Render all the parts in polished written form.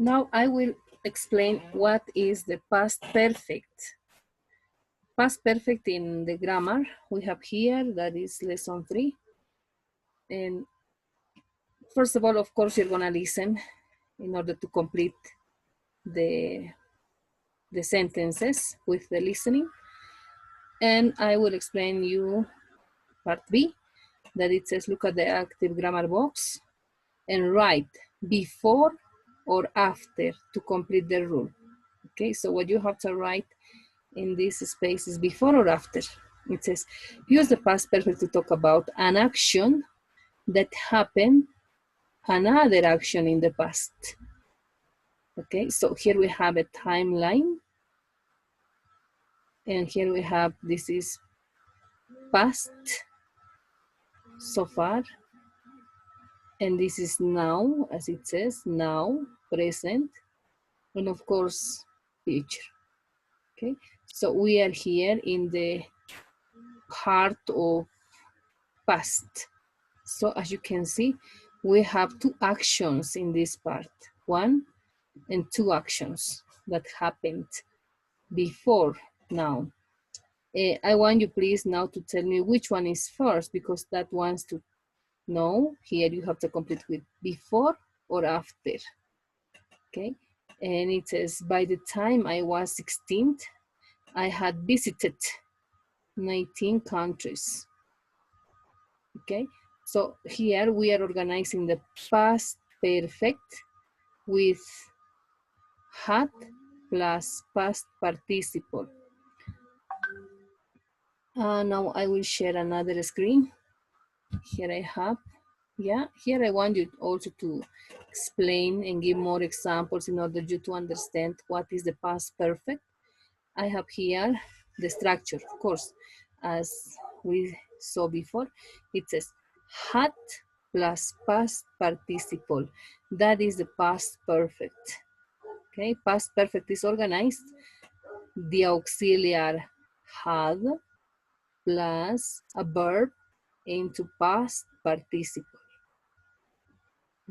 Now I will explain what is the past perfect. Past perfect in the grammar we have here, that is lesson 3. And first of all, of course, you're gonna listen in order to complete the sentences with the listening. And I will explain you part B, that it says look at the active grammar box and write before or after to complete the rule. Okay, so what you have to write in this space is before or after. It says use the past perfect to talk about an action that happened, another action in the past. Okay, so here we have a timeline, and here we have, this is past so far, and this is now, as it says, now, present, and of course, future. Okay, so we are here in the part of past. So as you can see, we have two actions in this part, one and two actions that happened before now. I want you please now to tell me which one is first, because that wants to know. Here you have to complete with before or after. Okay, and it says by the time I was 16, I had visited 19 countries. Okay, so here we are organizing the past perfect with had plus past participle. Now I will share another screen. Here I have, yeah, here I want you also to explain and give more examples in order you to understand what is the past perfect. I have here the structure, of course, as we saw before. It says had plus past participle. That is the past perfect. Okay, past perfect is organized. The auxiliary had plus a verb into past participle.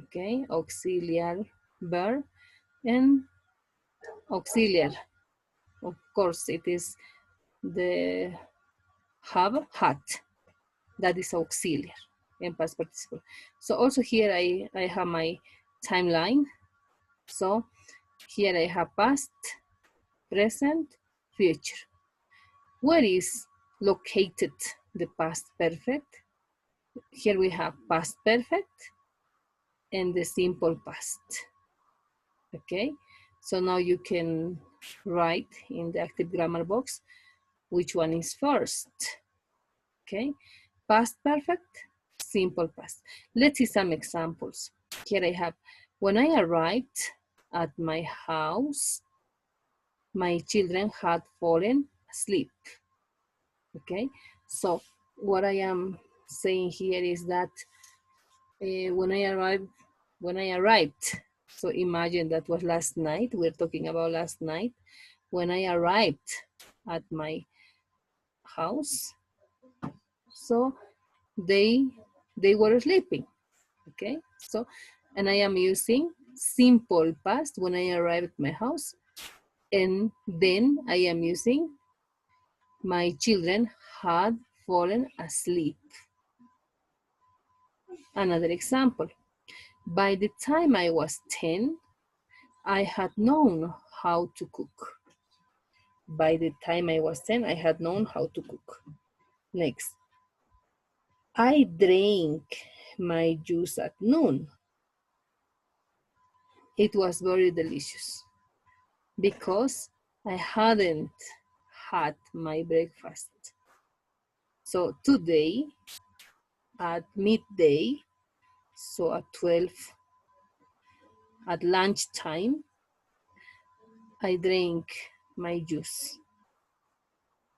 Okay, auxiliary verb and auxiliary. Of course, it is the have, had. That is auxiliary and past participle. So also here I have my timeline. So here I have past, present, future. Where is located the past perfect? Here we have past perfect and the simple past. Okay, so now you can write in the active grammar box which one is first. Okay, past perfect, simple past. Let's see some examples. Here I have, when I arrived at my house, my children had fallen asleep. Okay, so what I am saying here is that when I arrived, so imagine that was last night, we're talking about last night. When I arrived at my house, so they were sleeping. Okay, so, and I am using simple past when I arrived at my house, and then I am using my children had fallen asleep. Another example, by the time I was 10, I had known how to cook. By the time I was 10, I had known how to cook. Next, I drank my juice at noon. It was very delicious because I hadn't had my breakfast. So today at midday, so at 12, at lunchtime, I drank my juice.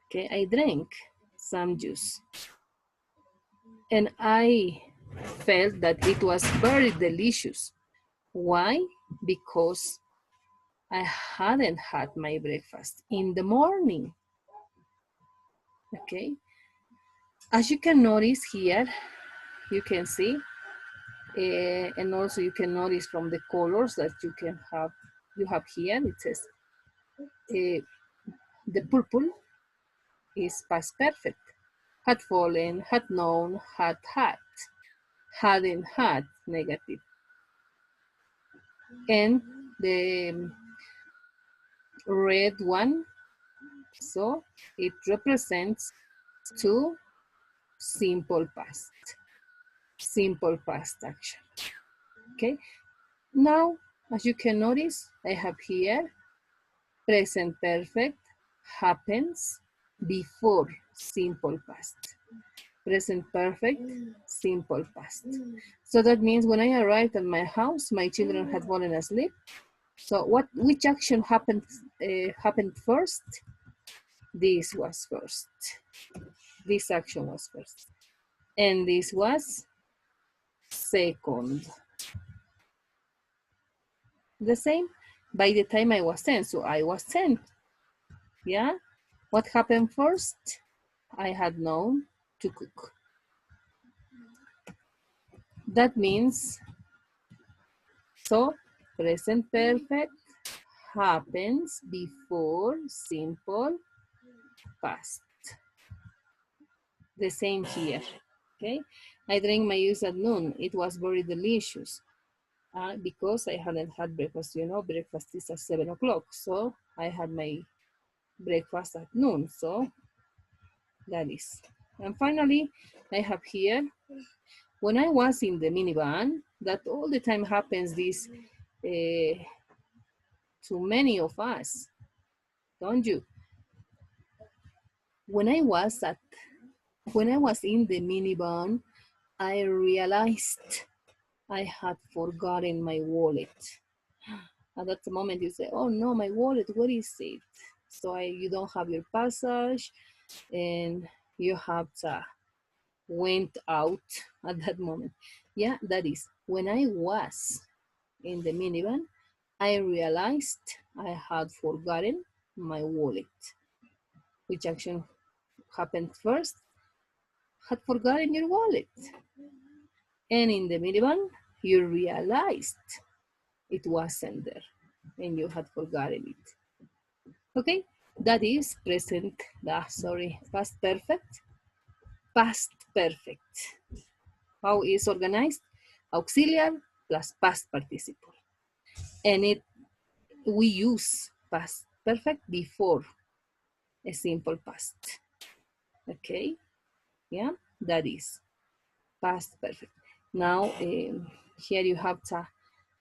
Okay, I drank some juice. And I felt that it was very delicious. Why? Because I hadn't had my breakfast in the morning. Okay, as you can notice here, you can see And also you can notice from the colors that you have here, it says the purple is past perfect. Had fallen, had known, had, hadn't had, negative. And the red one, so it represents two simple past action. Okay, now as you can notice, I have here present perfect happens before simple past. Present perfect, simple past. So that means when I arrived at my house, my children had fallen asleep. So which action happened first? This was first. This action was first. And this was second. The same by the time I was 10. So I was 10. Yeah? What happened first? I had known to cook. That means, so present perfect happens before simple past. The same here, okay? I drank my juice at noon. It was very delicious because I hadn't had breakfast. You know, breakfast is at 7 o'clock. So I had my breakfast at noon. So that is. And finally, I have here, when I was in the minivan, that all the time happens this to many of us, don't you? When I was in the minivan, I realized I had forgotten my wallet. At that moment, you say, "Oh no, my wallet! Where is it?" So you don't have your passage, and you have to went out at that moment. Yeah, that is when I was in the minivan. I realized I had forgotten my wallet. Which action happened first? Had forgotten your wallet. And in the minivan, you realized it wasn't there and you had forgotten it. Okay, that is past perfect. Past perfect. How is organized? Auxiliary plus past participle. And we use past perfect before a simple past. Okay, yeah, that is past perfect. Now, here you have to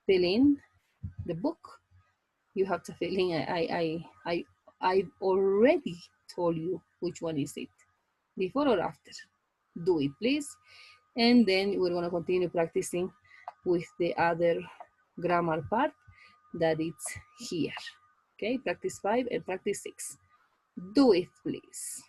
fill in the book. You have to fill in. I already told you which one is it, before or after. Do it, please. And then we're going to continue practicing with the other grammar part that it's here. Okay, practice 5 and practice 6. Do it, please.